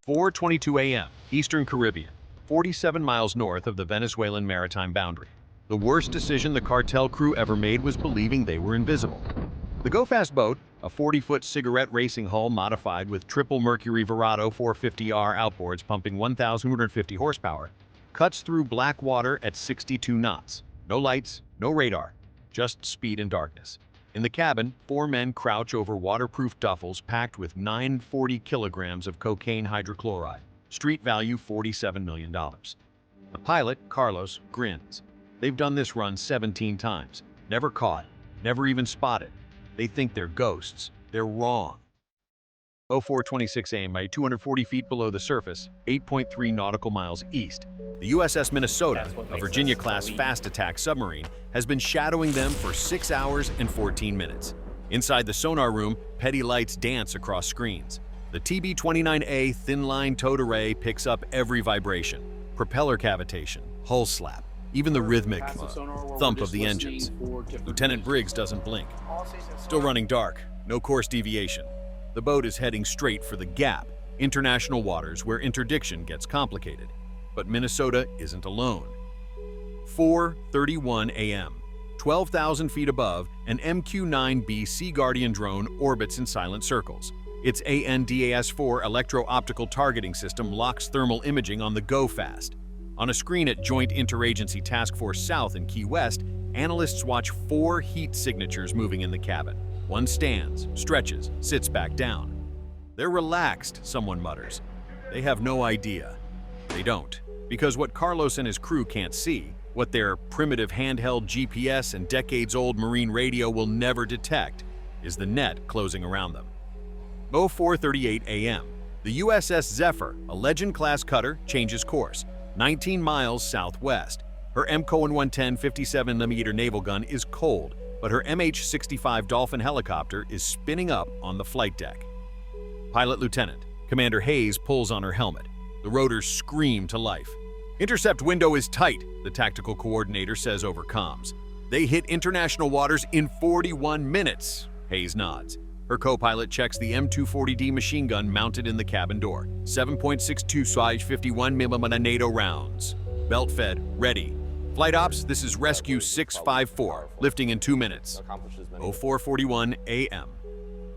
4:22 a.m. Eastern Caribbean, 47 miles north of the Venezuelan maritime boundary. The worst decision the cartel crew ever made was believing they were invisible. The go-fast boat, a 40-foot cigarette racing hull modified with triple Mercury Verado 450R outboards pumping 1,250 horsepower, cuts through black water at 62 knots. No lights, no radar, just speed and darkness. In the cabin, 4 men crouch over waterproof duffels packed with 940 kilograms of cocaine hydrochloride, street value $47 million. The pilot, Carlos, grins. They've done this run 17 times, never caught, never even spotted. They think they're ghosts. They're wrong. 04:26 a.m. 240 feet below the surface, 8.3 nautical miles east. The USS Minnesota, a Virginia-class fast attack submarine, has been shadowing them for 6 hours and 14 minutes. Inside the sonar room, petty lights dance across screens. The TB-29A thin-line towed array picks up every vibration, propeller cavitation, hull slap, even the rhythmic thump of the engines. Lieutenant Briggs doesn't blink. Still running dark, no course deviation. The boat is heading straight for the Gap, international waters where interdiction gets complicated. But Minnesota isn't alone. 4:31 a.m. 12,000 feet above, an MQ-9B Sea Guardian drone orbits in silent circles. Its ANDAS-4 electro-optical targeting system locks thermal imaging on the go-fast. On a screen at Joint Interagency Task Force South in Key West, analysts watch 4 heat signatures moving in the cabin. One stands, stretches, sits back down. They're relaxed, someone mutters. They have no idea. They don't. Because what Carlos and his crew can't see, what their primitive handheld GPS and decades-old marine radio will never detect, is the net closing around them. 04:38 a.m. The USS Zephyr, a Legend-class cutter, changes course, 19 miles southwest. Her MCO 110 57mm naval gun is cold, but her MH-65 Dolphin helicopter is spinning up on the flight deck. Pilot Lieutenant, Commander Hayes pulls on her helmet. The rotors scream to life. Intercept window is tight, the tactical coordinator says over comms. They hit international waters in 41 minutes, Hayes nods. Her co-pilot checks the M240D machine gun mounted in the cabin door. 7.62 size 51mm NATO rounds. Belt fed, ready. Flight ops, this is Rescue 654, lifting in 2 minutes. 04:41 a.m.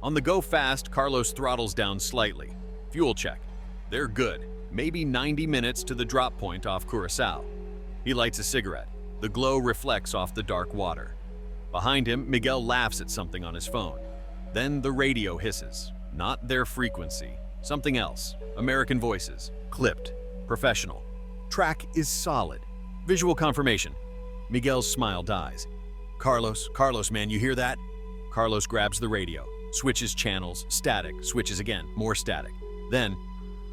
On the go fast, Carlos throttles down slightly. Fuel check. They're good. Maybe 90 minutes to the drop point off Curacao. He lights a cigarette. The glow reflects off the dark water. Behind him, Miguel laughs at something on his phone. Then the radio hisses. Not their frequency. Something else. American voices. Clipped. Professional. Track is solid. Visual confirmation. Miguel's smile dies. Carlos, man, you hear that? Carlos grabs the radio, switches channels, static, switches again, more static. Then,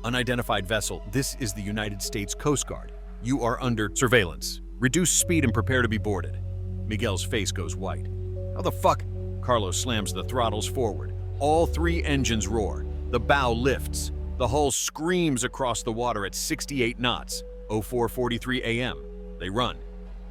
unidentified vessel, this is the United States Coast Guard. You are under surveillance. Reduce speed and prepare to be boarded. Miguel's face goes white. How the fuck? Carlos slams the throttles forward. All 3 engines roar. The bow lifts. The hull screams across the water at 68 knots. 04:43 a.m. They run.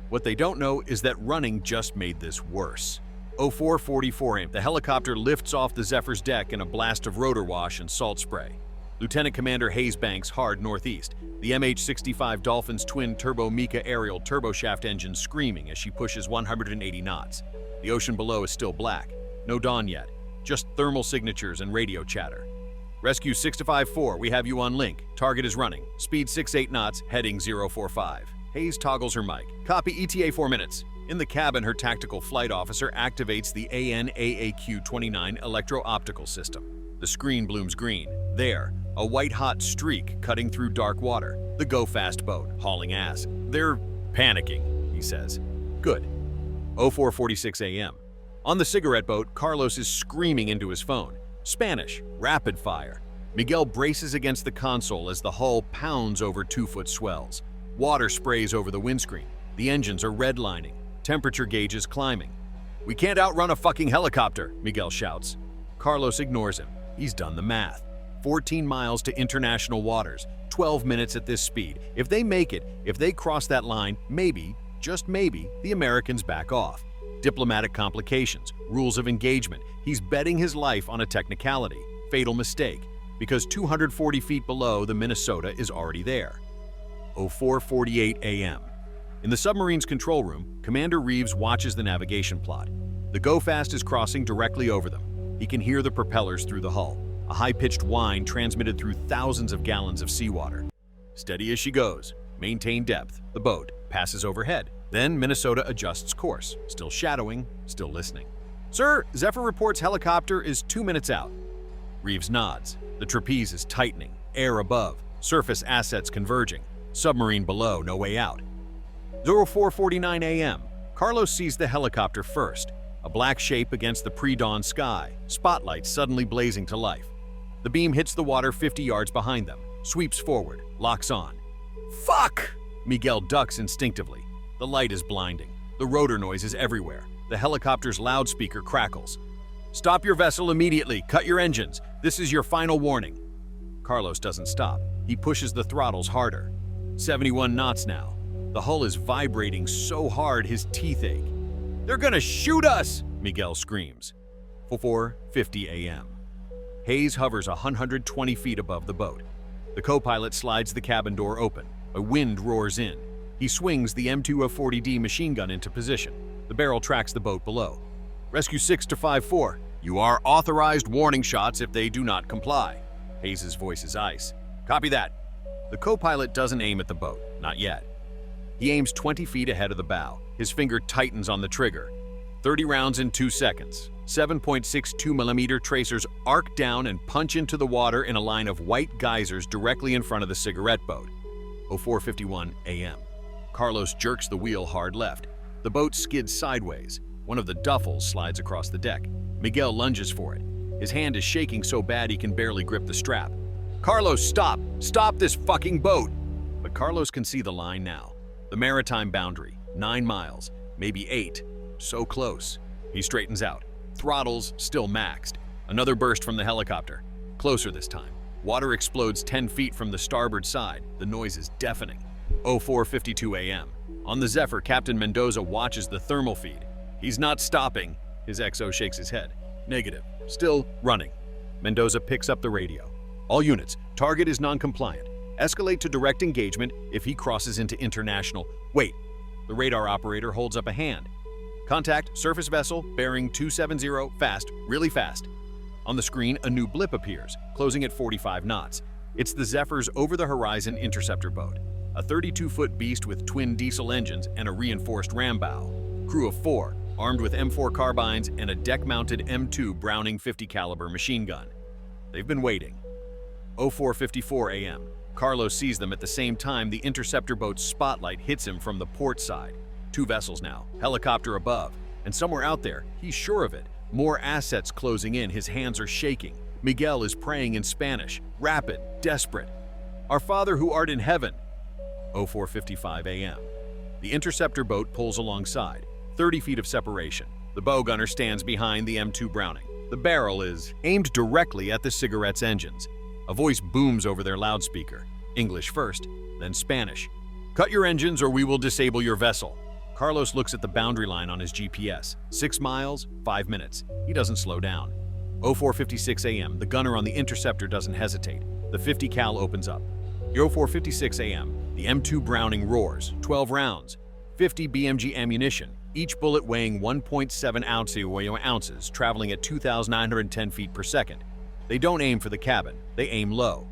What they don't know is that running just made this worse. 04:44 a.m. The helicopter lifts off the Zephyr's deck in a blast of rotor wash and salt spray. Lieutenant Commander Hayes banks hard northeast, the MH-65 Dolphin's twin turbo Mika aerial turboshaft engine screaming as she pushes 180 knots. The ocean below is still black. No dawn yet. Just thermal signatures and radio chatter. Rescue 654, we have you on link. Target is running. Speed 68 knots, heading 045. Hayes toggles her mic. Copy ETA 4 minutes. In the cabin, her tactical flight officer activates the AN/AAQ-29 electro-optical system. The screen blooms green. There, a white-hot streak cutting through dark water. The go-fast boat, hauling ass. They're panicking, he says. Good. 04:46 a.m. On the cigarette boat, Carlos is screaming into his phone. Spanish, rapid fire. Miguel braces against the console as the hull pounds over 2-foot swells. Water sprays over the windscreen. The engines are redlining. Temperature gauges climbing. We can't outrun a fucking helicopter, Miguel shouts. Carlos ignores him. He's done the math. 14 miles to international waters, 12 minutes at this speed. If they make it, if they cross that line, maybe, just maybe, the Americans back off. Diplomatic complications, rules of engagement. He's betting his life on a technicality. Fatal mistake. because 240 feet below, the Minnesota is already there. 04:48 a.m. In the submarine's control room, Commander Reeves watches the navigation plot. The Go-Fast is crossing directly over them. He can hear the propellers through the hull, a high-pitched whine transmitted through thousands of gallons of seawater. Steady as she goes. Maintain depth. The boat passes overhead. Then Minnesota adjusts course, still shadowing, still listening. "Sir, Zephyr reports helicopter is 2 minutes out." Reeves nods. The trapeze is tightening. Air above. Surface assets converging. Submarine below, no way out. 04:49 a.m. Carlos sees the helicopter first. A black shape against the pre-dawn sky, spotlights suddenly blazing to life. The beam hits the water 50 yards behind them, sweeps forward, locks on. "Fuck!" Miguel ducks instinctively. The light is blinding. The rotor noise is everywhere. The helicopter's loudspeaker crackles. "Stop your vessel immediately. Cut your engines. This is your final warning." Carlos doesn't stop. He pushes the throttles harder. 71 knots now. The hull is vibrating so hard his teeth ache. "They're gonna shoot us!" Miguel screams. 4:50 a.m. Haze hovers 120 feet above the boat. The co-pilot slides the cabin door open. A wind roars in. He swings the M240D machine gun into position. The barrel tracks the boat below. "Rescue 6 to 5-4. You are authorized warning shots if they do not comply." Hayes' voice is ice. "Copy that." The co-pilot doesn't aim at the boat, not yet. He aims 20 feet ahead of the bow. His finger tightens on the trigger. 30 rounds in 2 seconds. 7.62mm tracers arc down and punch into the water in a line of white geysers directly in front of the cigarette boat. 04:51 a.m. Carlos jerks the wheel hard left. The boat skids sideways. One of the duffels slides across the deck. Miguel lunges for it. His hand is shaking so bad he can barely grip the strap. "Carlos, stop! Stop this fucking boat!" But Carlos can see the line now. The maritime boundary, 9 miles, maybe 8. So close. He straightens out. Throttles still maxed. Another burst from the helicopter. Closer this time. Water explodes 10 feet from the starboard side. The noise is deafening. 04:52 a.m. On the Zephyr, Captain Mendoza watches the thermal feed. He's not stopping. His XO shakes his head. Negative. Still running. Mendoza picks up the radio. "All units, target is non-compliant. Escalate to direct engagement if he crosses into international." "Wait." The radar operator holds up a hand. "Contact surface vessel bearing 270, fast, really fast." On the screen, a new blip appears, closing at 45 knots. It's the Zephyr's over-the-horizon interceptor boat, a 32-foot beast with twin diesel engines and a reinforced ram bow. Crew of 4, armed with M4 carbines and a deck-mounted M2 Browning 50 caliber machine gun. They've been waiting. 04:54 a.m. Carlos sees them at the same time the interceptor boat's spotlight hits him from the port side. 2 vessels now, helicopter above, and somewhere out there, he's sure of it, more assets closing in. His hands are shaking. Miguel is praying in Spanish, rapid, desperate. "Our Father who art in heaven." 04:55 a.m. The interceptor boat pulls alongside, 30 feet of separation. The bow gunner stands behind the M2 Browning. The barrel is aimed directly at the cigarette's engines. A voice booms over their loudspeaker. English first, then Spanish. "Cut your engines or we will disable your vessel." Carlos looks at the boundary line on his GPS. 6 miles, 5 minutes. He doesn't slow down. 04:56 a.m. The gunner on the interceptor doesn't hesitate. The 50 cal opens up. 04:56 a.m. The M2 Browning roars. 12 rounds. 50 BMG ammunition. Each bullet weighing 1.7 ounces, traveling at 2,910 feet per second. They don't aim for the cabin. They aim low.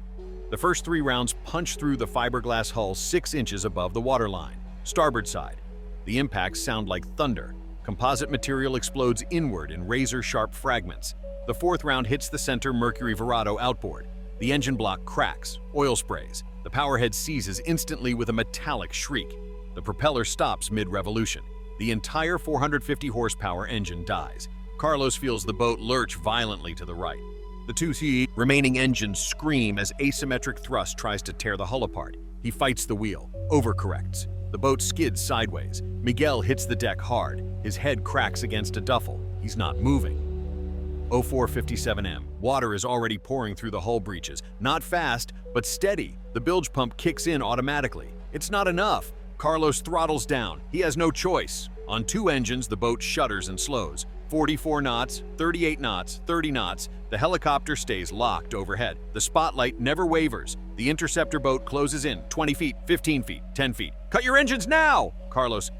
The first 3 rounds punch through the fiberglass hull 6 inches above the waterline. Starboard side. The impacts sound like thunder. Composite material explodes inward in razor-sharp fragments. The 4th round hits the center Mercury Verado outboard. The engine block cracks. Oil sprays. The powerhead seizes instantly with a metallic shriek. The propeller stops mid-revolution. The entire 450 horsepower engine dies. Carlos feels the boat lurch violently to the right. The 2 remaining engines scream as asymmetric thrust tries to tear the hull apart. He fights the wheel, overcorrects. The boat skids sideways. Miguel hits the deck hard. His head cracks against a duffel. He's not moving. 04:57 m. Water is already pouring through the hull breaches. Not fast, but steady. The bilge pump kicks in automatically. It's not enough. Carlos throttles down. He has no choice. On 2 engines, the boat shudders and slows. 44 knots, 38 knots, 30 knots, the helicopter stays locked overhead. The spotlight never wavers. The interceptor boat closes in 20 feet, 15 feet, 10 feet. Cut your engines now! Carlos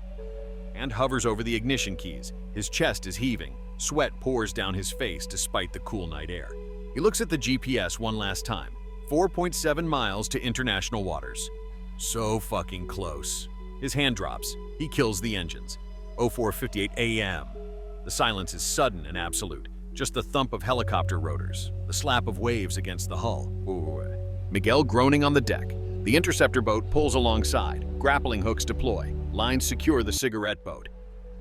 and hovers over the ignition keys. His chest is heaving. Sweat pours down his face despite the cool night air. He looks at the GPS one last time. 4.7 miles to international waters. So fucking close. His hand drops. He kills the engines. 04:58 a.m. The silence is sudden and absolute. Just the thump of helicopter rotors, the slap of waves against the hull. Ooh. Miguel groaning on the deck. The interceptor boat pulls alongside. Grappling hooks deploy. Lines secure the cigarette boat.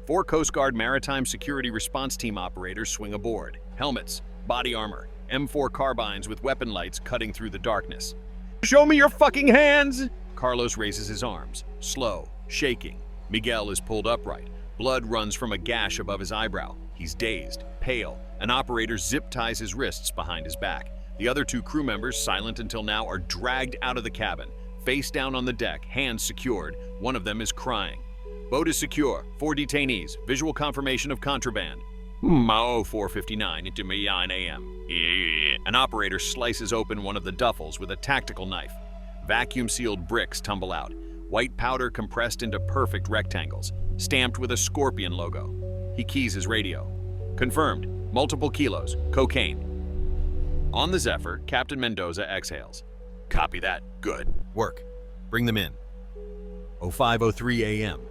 4 Coast Guard Maritime Security Response Team operators swing aboard. Helmets, body armor, M4 carbines with weapon lights cutting through the darkness. Show me your fucking hands! Carlos raises his arms, slow, shaking. Miguel is pulled upright. Blood runs from a gash above his eyebrow. He's dazed, pale. An operator zip ties his wrists behind his back. The other 2 crew members, silent until now, are dragged out of the cabin. Face down on the deck, hands secured. One of them is crying. Boat is secure. 4 detainees. Visual confirmation of contraband. 04:59 into 9 a.m. An operator slices open one of the duffels with a tactical knife. Vacuum-sealed bricks tumble out. White powder compressed into perfect rectangles, stamped with a scorpion logo. He keys his radio. Confirmed. Multiple kilos. Cocaine. On the Zephyr, Captain Mendoza exhales. Copy that. Good. Work. Bring them in. 05:03 a.m.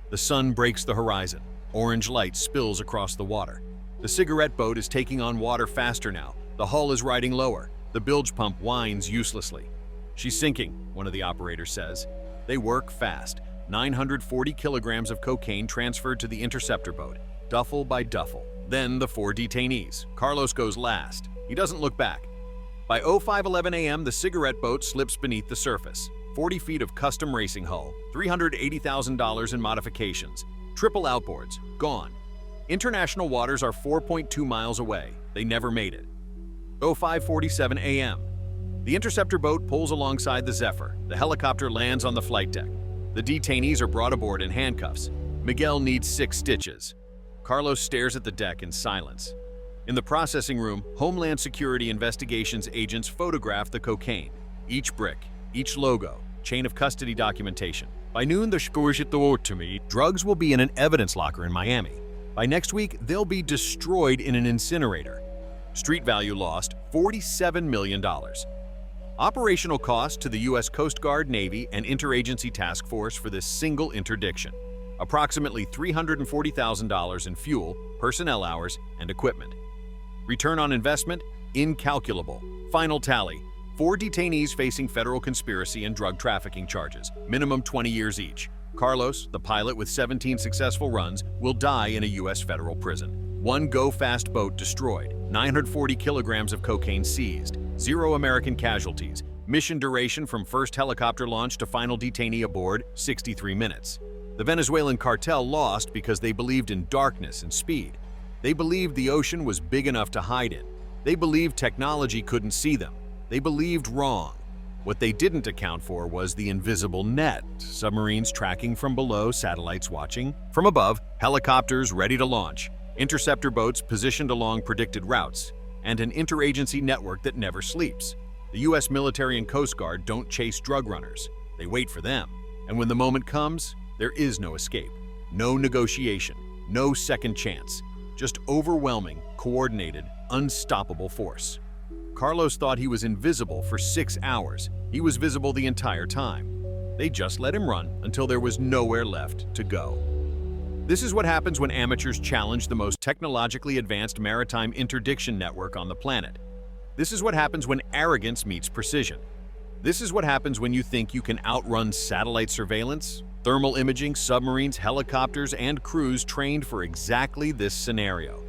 The sun breaks the horizon. Orange light spills across the water. The cigarette boat is taking on water faster now. The hull is riding lower. The bilge pump whines uselessly. She's sinking, one of the operators says. They work fast. 940 kilograms of cocaine transferred to the interceptor boat, duffel by duffel. Then the 4 detainees. Carlos goes last. He doesn't look back. By 05:11 a.m., the cigarette boat slips beneath the surface. 40 feet of custom racing hull, $380,000 in modifications. Triple outboards, gone. International waters are 4.2 miles away. They never made it. 05:47 a.m. The interceptor boat pulls alongside the Zephyr. The helicopter lands on the flight deck. The detainees are brought aboard in handcuffs. Miguel needs 6 stitches. Carlos stares at the deck in silence. In the processing room, Homeland Security investigations agents photograph the cocaine. Each brick, each logo, chain of custody documentation. By noon, the drugs will be in an evidence locker in Miami. By next week, they'll be destroyed in an incinerator. Street value lost, $47 million. Operational cost to the U.S. Coast Guard, Navy, and Interagency Task Force for this single interdiction. Approximately $340,000 in fuel, personnel hours, and equipment. Return on investment? Incalculable. Final tally: 4 detainees facing federal conspiracy and drug trafficking charges, minimum 20 years each. Carlos, the pilot with 17 successful runs, will die in a U.S. federal prison. 1 go-fast boat destroyed, 940 kilograms of cocaine seized, 0 American casualties. Mission duration from first helicopter launch to final detainee aboard, 63 minutes. The Venezuelan cartel lost because they believed in darkness and speed. They believed the ocean was big enough to hide in. They believed technology couldn't see them. They believed wrong. What they didn't account for was the invisible net, submarines tracking from below, satellites watching. From above, helicopters ready to launch, interceptor boats positioned along predicted routes, and an interagency network that never sleeps. The U.S. military and Coast Guard don't chase drug runners. They wait for them. And when the moment comes, there is no escape, no negotiation, no second chance. Just overwhelming, coordinated, unstoppable force. Carlos thought he was invisible for 6 hours. He was visible the entire time. They just let him run until there was nowhere left to go. This is what happens when amateurs challenge the most technologically advanced maritime interdiction network on the planet. This is what happens when arrogance meets precision. This is what happens when you think you can outrun satellite surveillance, thermal imaging, submarines, helicopters, and crews trained for exactly this scenario.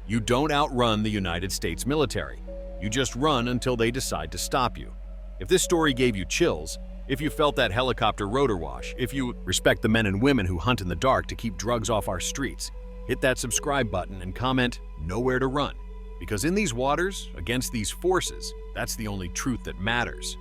You don't outrun the United States military. You just run until they decide to stop you. If this story gave you chills, if you felt that helicopter rotor wash, if you respect the men and women who hunt in the dark to keep drugs off our streets, hit that subscribe button and comment "Nowhere to run." Because in these waters, against these forces, that's the only truth that matters.